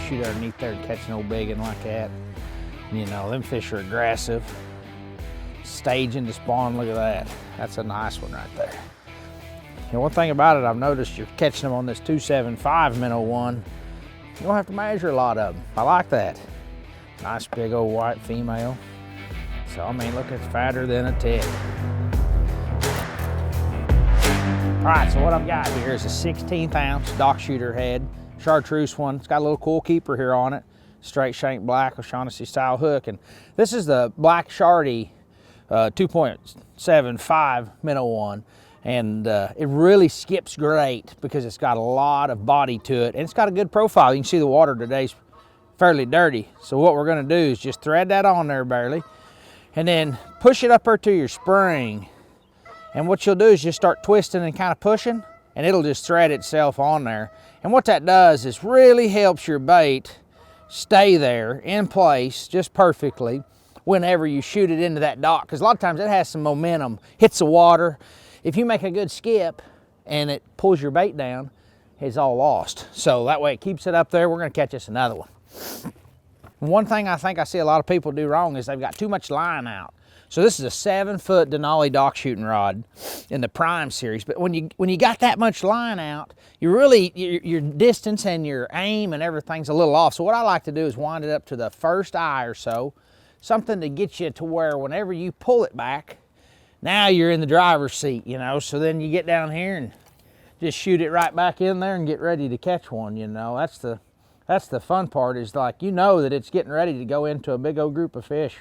shoot underneath there and catch an old big one like that. You know, them fish are aggressive. Staging to spawn, look at that. That's a nice one right there. And one thing about it, I've noticed you're catching them on this 275 minnow one. You don't have to measure a lot of them. I like that. Nice big old white female. So, I mean, look, it's fatter than a tick. All right, so what I've got here is a 16th ounce dock shooter head, chartreuse one. It's got a little cool keeper here on it. Straight shank black O'Shaughnessy style hook. And this is the black Shardy 2.75 minnow one. And it really skips great because it's got a lot of body to it. And it's got a good profile. You can see the water today's fairly dirty. So what we're gonna do is just thread that on there barely. And then push it up there to your spring. And what you'll do is just start twisting and kind of pushing, and it'll just thread itself on there. And what that does is really helps your bait stay there in place just perfectly whenever you shoot it into that dock. Because a lot of times it has some momentum, hits the water. If you make a good skip and it pulls your bait down, it's all lost. So that way it keeps it up there. We're gonna catch us another one. One thing I think I see a lot of people do wrong is they've got too much line out. So this is a 7-foot Denali dock shooting rod in the Prime series. But when you got that much line out, your distance and your aim and everything's a little off. So what I like to do is wind it up to the first eye or so, something to get you to where whenever you pull it back, now you're in the driver's seat, you know. So then you get down here and just shoot it right back in there and get ready to catch one, you know. That's the fun part, is like, you know that it's getting ready to go into a big old group of fish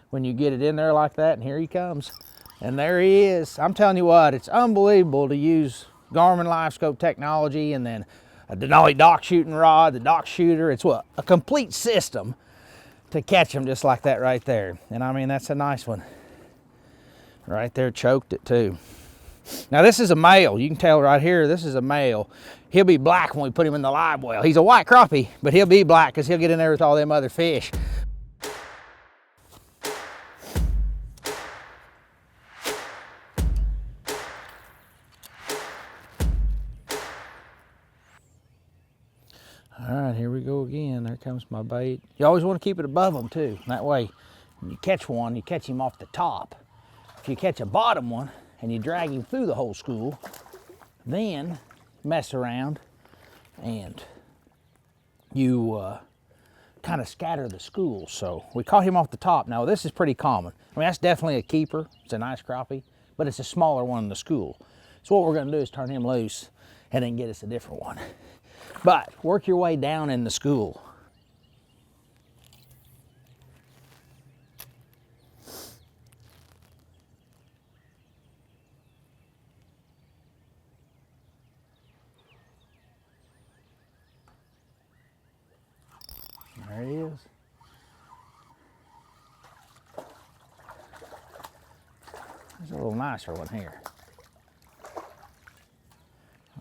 when you get it in there like that, and here he comes. And there he is. I'm telling you what, it's unbelievable to use Garmin live scope technology and then a Denali dock shooting rod, the dock shooter. It's what? A complete system to catch them just like that right there. And I mean, that's a nice one. Right there, choked it too. Now this is a male. You can tell right here, this is a male. He'll be black when we put him in the live well. He's a white crappie, but he'll be black because he'll get in there with all them other fish. All right, here we go again. There comes my bait. You always want to keep it above them too. That way, when you catch one, you catch him off the top. If you catch a bottom one and you drag him through the whole school, then mess around and you kind of scatter the school. So we caught him off the top. Now this is pretty common. I mean, that's definitely a keeper. It's a nice crappie, but it's a smaller one in the school. So what we're gonna do is turn him loose and then get us a different one. But work your way down in the school. There he is. There's a little nicer one here.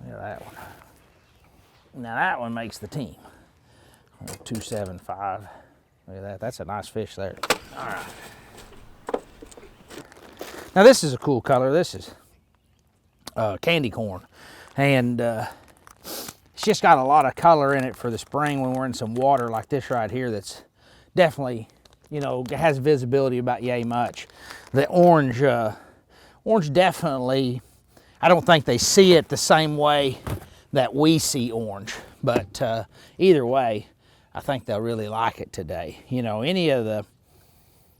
Look at that one. Now that one makes the team. 275. Look at that. That's a nice fish there. All right. Now this is a cool color. This is candy corn, and it's just got a lot of color in it for the spring when we're in some water like this right here. That's definitely, you know, has visibility about yay much. The orange, orange definitely. I don't think they see it the same way that we see orange, but either way, I think they'll really like it today. You know, any of the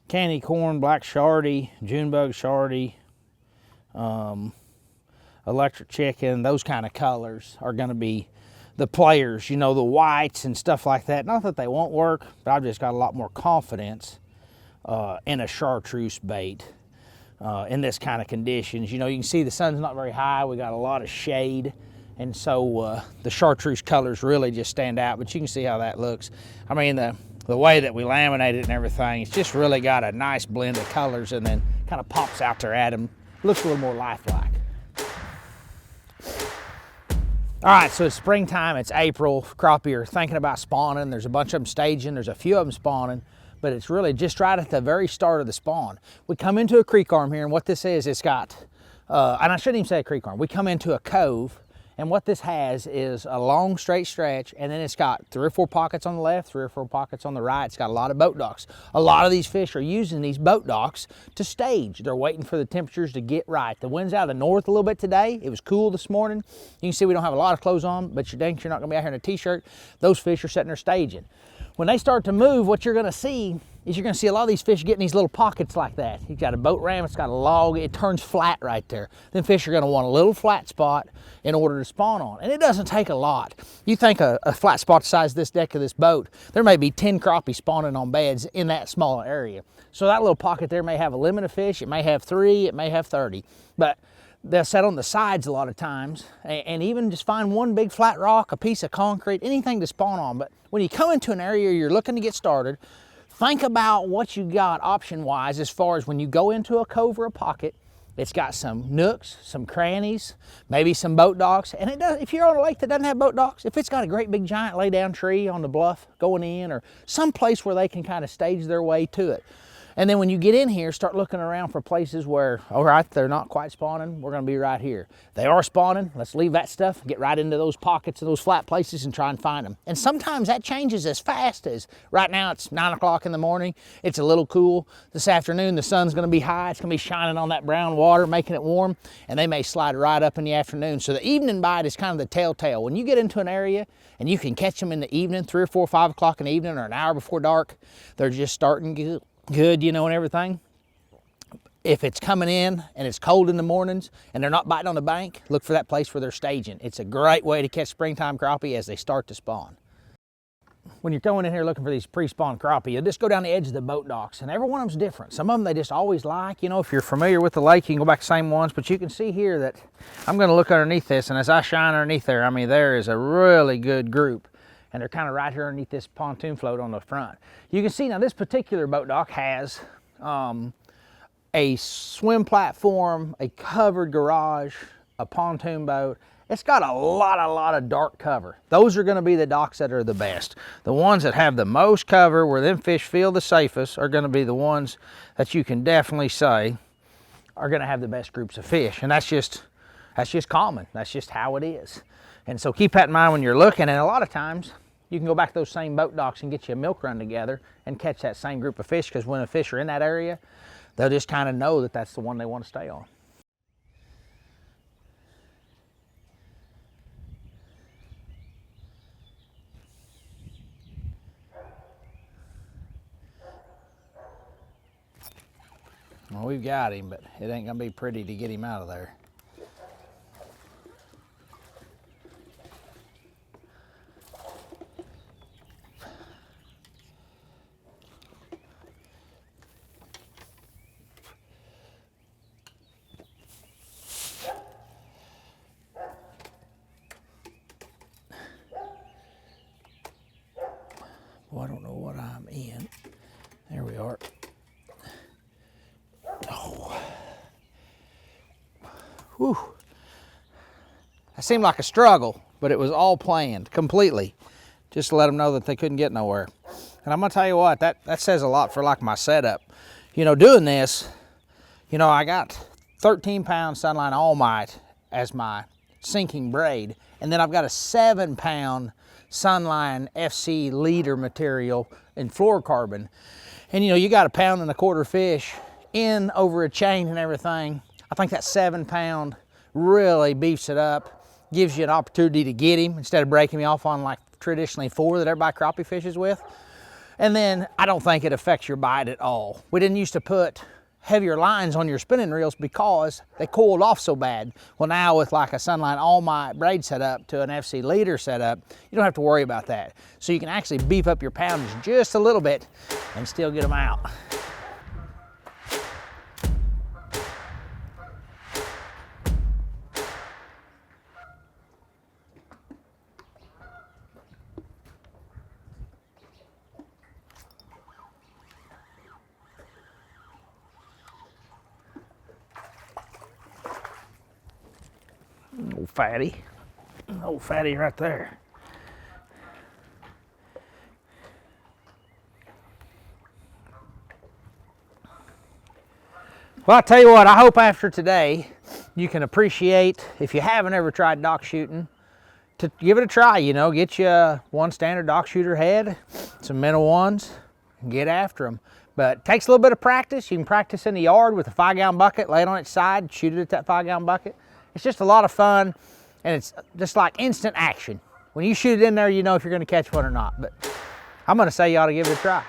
candy corn, black Shardy, Junebug Shardy, electric chicken, those kind of colors are gonna be the players, you know, the whites and stuff like that. Not that they won't work, but I've just got a lot more confidence in a chartreuse bait in this kind of conditions. You know, you can see the sun's not very high. We got a lot of shade. And so the chartreuse colors really just stand out, but you can see how that looks. I mean, the way that we laminate it and everything, it's just really got a nice blend of colors and then kind of pops out there at them. Looks a little more lifelike. All right, so it's springtime, it's April. Crappie are thinking about spawning. There's a bunch of them staging. There's a few of them spawning, but it's really just right at the very start of the spawn. We come into a creek arm here, and what this is, it's got, and I shouldn't even say a creek arm. We come into a cove, And what this has is a long straight stretch, and then it's got 3 or 4 pockets on the left, 3 or 4 pockets on the right. It's got a lot of boat docks. A lot of these fish are using these boat docks to stage. They're waiting for the temperatures to get right. The wind's out of the north a little bit today. It was cool this morning. You can see we don't have a lot of clothes on, but you think you're not gonna be out here in a t-shirt. Those fish are sitting there staging. When they start to move, what you're gonna see is you're gonna see a lot of these fish get in these little pockets like that. You've got a boat ram, it's got a log, it turns flat right there. Then fish are gonna want a little flat spot in order to spawn on. And it doesn't take a lot. You think a flat spot the size of this deck of this boat, there may be 10 crappie spawning on beds in that small area. So that little pocket there may have a limit of fish, it may have 3, it may have 30. But they'll set on the sides a lot of times and even just find one big flat rock, a piece of concrete, anything to spawn on. But when you come into an area you're looking to get started, think about what you got option-wise as far as when you go into a cove or a pocket. It's got some nooks, some crannies, maybe some boat docks. And it does, if you're on a lake that doesn't have boat docks, if it's got a great big giant lay down tree on the bluff going in, or some place where they can kind of stage their way to it. And then when you get in here, start looking around for places where, all right, they're not quite spawning, we're gonna be right here. They are spawning, let's leave that stuff, get right into those pockets and those flat places and try and find them. And sometimes that changes as fast as, right now it's 9 o'clock in the morning, it's a little cool. This afternoon, the sun's gonna be high, it's gonna be shining on that brown water, making it warm, and they may slide right up in the afternoon. So the evening bite is kind of the telltale. When you get into an area and you can catch them in the evening, 3 or 4, 5 o'clock in the evening, or an hour before dark, they're just starting good, you know, and everything. If it's coming in and it's cold in the mornings and they're not biting on the bank, look for that place where they're staging. It's a great way to catch springtime crappie as they start to spawn. When you're going in here looking for these pre-spawn crappie, you'll just go down the edge of the boat docks, and every one of them's different. Some of them they just always like, you know, if you're familiar with the lake, you can go back to the same ones, but you can see here that I'm gonna look underneath this, and as I shine underneath there, I mean, there is a really good group. And they're kind of right here underneath this pontoon float on the front. You can see now this particular boat dock has a swim platform, a covered garage, a pontoon boat. It's got a lot of dark cover. Those are gonna be the docks that are the best. The ones that have the most cover, where them fish feel the safest, are gonna be the ones that you can definitely say are gonna have the best groups of fish. And that's just common. That's just how it is. And so keep that in mind when you're looking, and a lot of times you can go back to those same boat docks and get you a milk run together and catch that same group of fish, because when the fish are in that area, they'll just kind of know that that's the one they want to stay on. Well, we've got him, but it ain't gonna be pretty to get him out of there. Well, I don't know what I'm in. There we are. Oh. Whew. That seemed like a struggle, but it was all planned completely, just to let them know that they couldn't get nowhere. And I'm gonna tell you what, that says a lot for like my setup. You know, doing this, you know, I got 13-pound Sunline All Might as my sinking braid, and then I've got a 7-pound Sunline FC leader material in fluorocarbon. And you know, you got 1.25 pound fish in over a chain and everything. I think that 7-pound really beefs it up, gives you an opportunity to get him instead of breaking me off on like traditionally 4 that everybody crappie fishes with. And then I don't think it affects your bite at all. We didn't used to put heavier lines on your spinning reels because they coiled off so bad. Well, now with like a Sunline All Might braid setup to an FC leader setup, you don't have to worry about that. So you can actually beef up your poundage just a little bit and still get them out. Old fatty right there. Well, I tell you what, I hope after today you can appreciate, if you haven't ever tried dock shooting, to give it a try. You know, get you one standard dock shooter head, some minnow ones, and get after them. But it takes a little bit of practice. You can practice in the yard with a 5-gallon bucket, lay it on its side, shoot it at that 5-gallon bucket. It's just a lot of fun, and it's just like instant action. When you shoot it in there, you know if you're gonna catch one or not. But I'm gonna say you ought to give it a try.